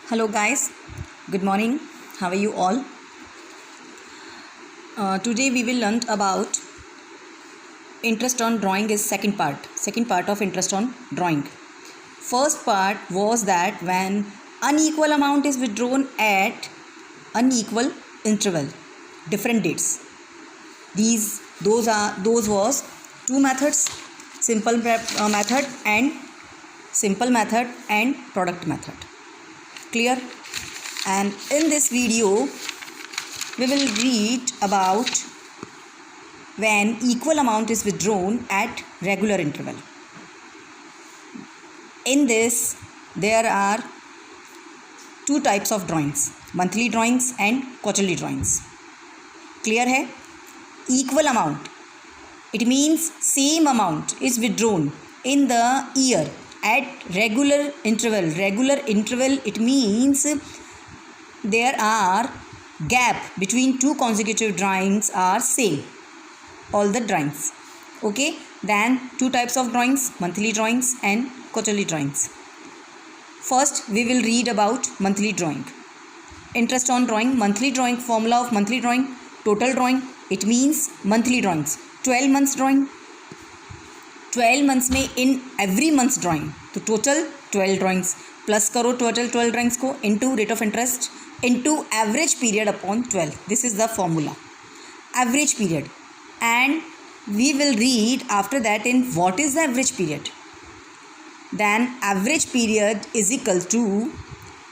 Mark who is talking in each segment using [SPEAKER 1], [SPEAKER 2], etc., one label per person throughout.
[SPEAKER 1] Hello guys, good morning. How are you all? Today we will learn about interest on drawing is second part of interest on drawing. First part was that when unequal amount is withdrawn at unequal interval, different dates. Those was two methods, simple method and product method. Clear? And in this video we will read about when equal amount is withdrawn at regular interval. In this there are two types of drawings, monthly drawings and quarterly drawings. Clear hai? Equal amount, it means same amount is withdrawn in the year at regular interval. Regular interval, it means there are gap between two consecutive drawings are same, all the drawings. Okay, then two types of drawings, monthly drawings and quarterly drawings. First we will read about monthly drawing. Interest on drawing, monthly drawing, formula of monthly drawing, total drawing, it means monthly drawings, 12 months drawing, 12 months में in every month's drawing, तो total 12 drawings plus करो total 12 drawings को into rate of interest into average period upon 12. This is the formula, average period. And we will read after that in what is the average period. Then average period is equal to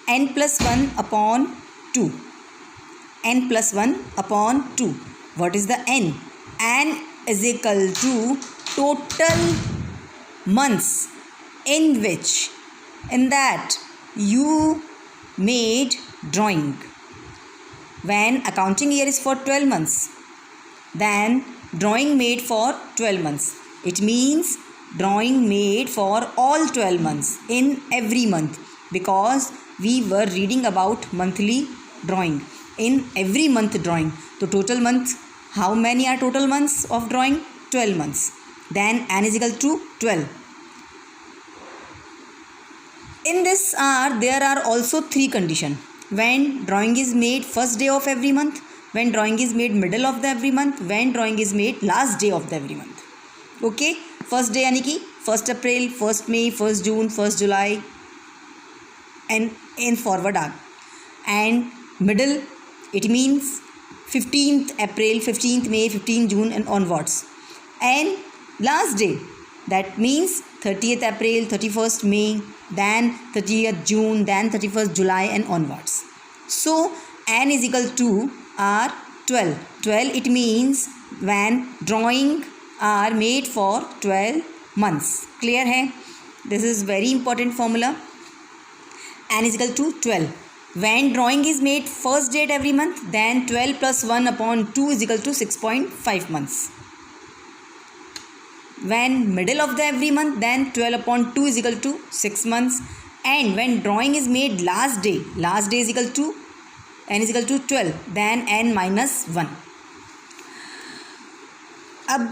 [SPEAKER 1] n plus 1 upon 2. N plus 1 upon 2. What is the n? N is equal to total months in that you made drawing. When accounting year is for 12 months, then drawing made for 12 months. It means drawing made for all 12 months in every month, because we were reading about monthly drawing, in every month drawing. So total months, how many are total months of drawing? 12 months. Then n is equal to 12. In this there are also three conditions. When drawing is made first day of every month, when drawing is made middle of the every month, when drawing is made last day of the every month. Okay, first day यानी कि 1st April, 1st May, 1st June, 1st July and in forward are. And middle, it means 15th April, 15th May, 15th June and onwards. And last day, that means 30th April, 31st May, then 30th June, then 31st July and onwards. So n is equal to are 12. 12 it means when drawing are made for 12 months. Clear hai? This is very important formula. N is equal to 12. When drawing is made first date every month, then 12 plus 1 upon 2 is equal to 6.5 months. When middle of the every month, then 12 upon 2 is equal to 6 months. And when drawing is made last day is equal to n is equal to 12, then n minus 1. अब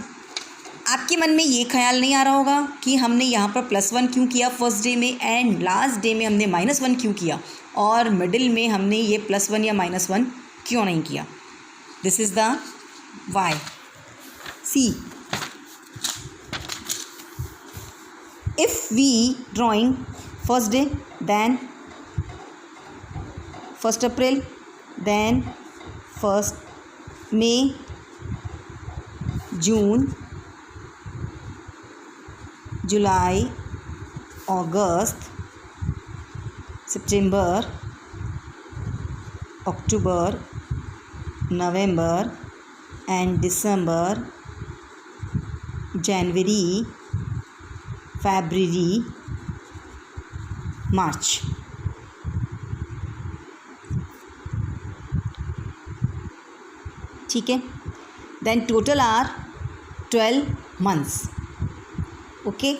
[SPEAKER 1] आपके मन में ये ख्याल नहीं आ रहा होगा कि हमने यहाँ पर +1 क्यों किया फर्स्ट डे में एंड लास्ट डे में हमने -1 क्यों किया और मिडिल में हमने ये +1 या -1 क्यों नहीं किया. This is the Y. C, if we drawing first day, then 1st April, then 1st May, June, July, August, September, October, November and December, January, February, March. ठीक है. Then total are 12 months. Okay.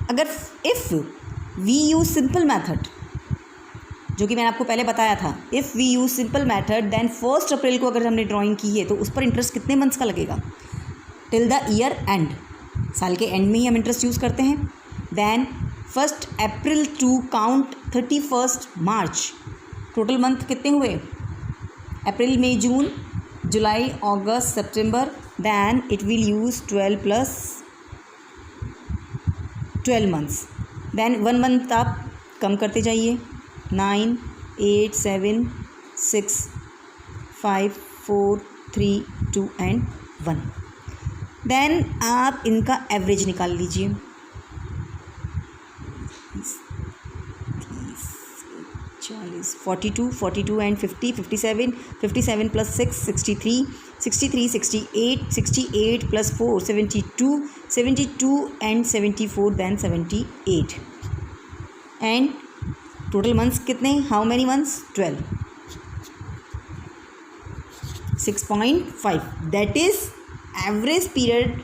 [SPEAKER 1] अगर if we use simple method, जो कि मैंने आपको पहले बताया था, if we use simple method, then 1st April को अगर हमने ड्राइंग की है तो उस पर इंटरेस्ट कितने मंथ्स का लगेगा? टिल द ईयर एंड, साल के एंड में ही हम इंटरेस्ट यूज़ करते हैं. Then 1st April to count 31st March. Total month कितने हुए? अप्रैल, मई, जून, जुलाई, अगस्त, सितंबर. Then it will use 12 plus 12 months. Then 1 month आप कम करते जाइए. 9, 8, 7, 6, 5, 4, 3, 2 एंड 1. देन आप इनका एवरेज निकाल लीजिए. 42, 42 and 50, 57, 57 plus 6, 63, 63, 68, 68 plus 4, 72, 72 and 74, then 78. And total months कितने? How many months? 12. 6.5. That is average period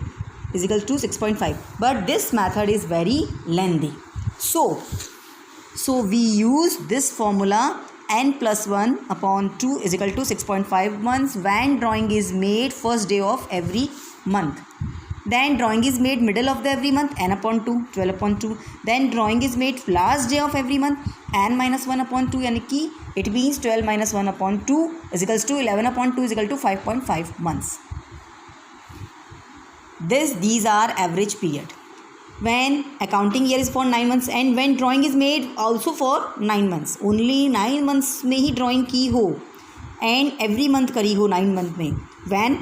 [SPEAKER 1] is equal to 6.5. But this method is very lengthy. So we use this formula n plus 1 upon 2 is equal to 6.5 months when drawing is made first day of every month. Then drawing is made middle of the every month, n upon 2, 12 upon 2. Then drawing is made last day of every month, n minus 1 upon 2, यानी कि it means 12 minus 1 upon 2 is equals to 11 upon 2 is equal to 5.5 months. These are average period. When accounting year is for 9 months and when drawing is made also for 9 months. Only 9 months में ही drawing की हो and every month करी हो 9 month में. When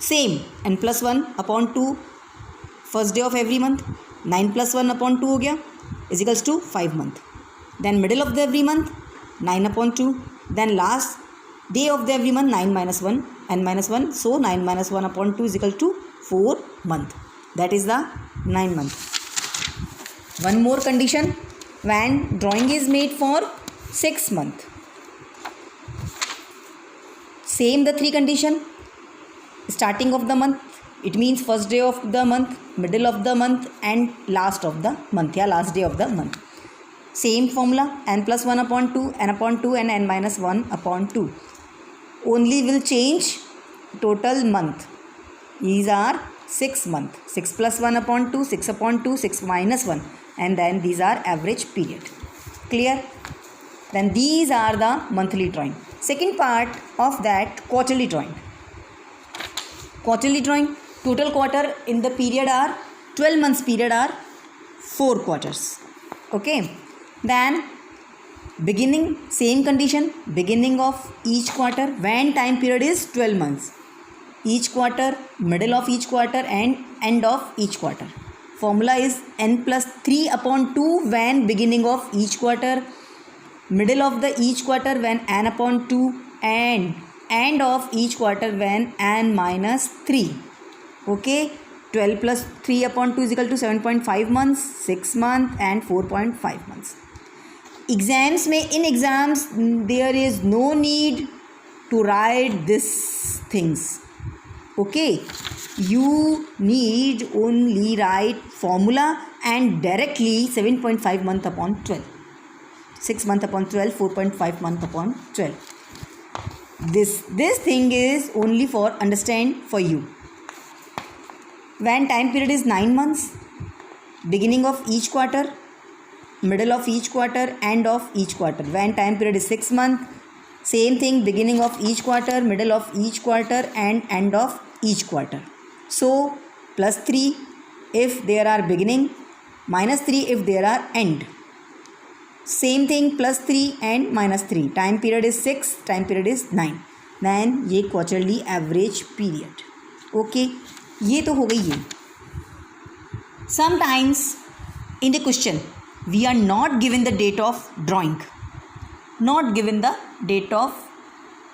[SPEAKER 1] same n plus 1 upon 2 first day of every month, 9 plus 1 upon 2 हो गया is equals to 5 month. Then middle of the every month 9 upon 2. Then last day of the every month 9 minus 1 n minus 1. So 9 minus 1 upon 2 is equal to 4 month. That is the 9 month. One more condition, when drawing is made for 6 month. Same the 3 condition. Starting of the month, it means first day of the month, middle of the month and last of the month, या last day of the month. Same formula, n plus 1 upon 2, n upon 2 and n minus 1 upon 2. Only will change total month. These are 6 month. 6 plus 1 upon 2, 6 upon 2, 6 minus 1. And then these are average period. Clear? Then these are the monthly drawing. Second part of that, quarterly drawing. Quarterly drawing, total quarter in the period are 12 months period are 4 quarters. Okay. Then beginning, same condition, beginning of each quarter when time period is 12 months. Each quarter, middle of each quarter and end of each quarter. Formula is n plus 3 upon 2 when beginning of each quarter, middle of the each quarter when n upon 2 and end of each quarter when n minus 3. Okay, 12 plus 3 upon 2 is equal to 7.5 months, 6 months and 4.5 months. Exams में, in exams there is no need to write these things. Okay, you need only write formula and directly 7.5 month upon 12, 6 month upon 12, 4.5 month upon 12. This thing is only for understand for you. When time period is 9 months, beginning of each quarter, middle of each quarter, end of each quarter. When time period is 6 months, same thing, beginning of each quarter, middle of each quarter and end of each quarter. So plus 3 if there are beginning, minus 3 if there are end. Same thing, plus 3 and minus 3. Time period is 6, time period is 9. Then ये quarterly average period. Okay, ये तो हो गई ये. Sometimes in the question we are not given the date of drawing. Not given the date of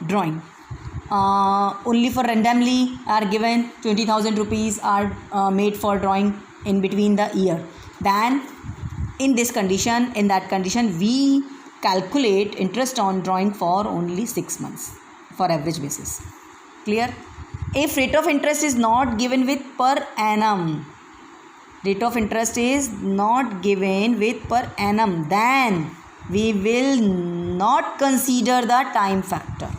[SPEAKER 1] drawing. Only for randomly are given 20,000 rupees are made for drawing in between the year. Then in this condition, in that condition, we calculate interest on drawing for only 6 months for average basis. Clear? If rate of interest is not given with per annum, rate of interest is not given with per annum, then we will not consider the time factor.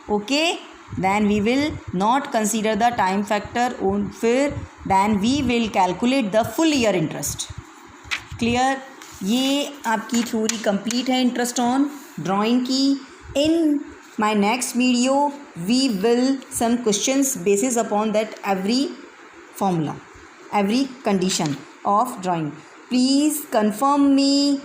[SPEAKER 1] Okay, then we will not consider the time factor, then we will calculate the full year interest. Clear? ये आपकी theory complete है interest on drawing की. In my next video we will some questions basis upon that every formula, every condition of drawing. Please confirm me.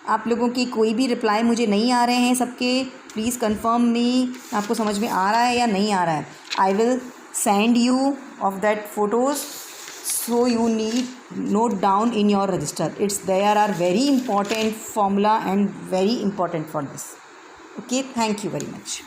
[SPEAKER 1] आप लोगों की कोई भी reply मुझे नहीं आ रहे हैं सबके. प्लीज़ कंफर्म मी आपको समझ में आ रहा है या नहीं आ रहा है. I will send you of that photos, so you need note down in your register. There are very important formula and very important for this. Okay, thank you very much.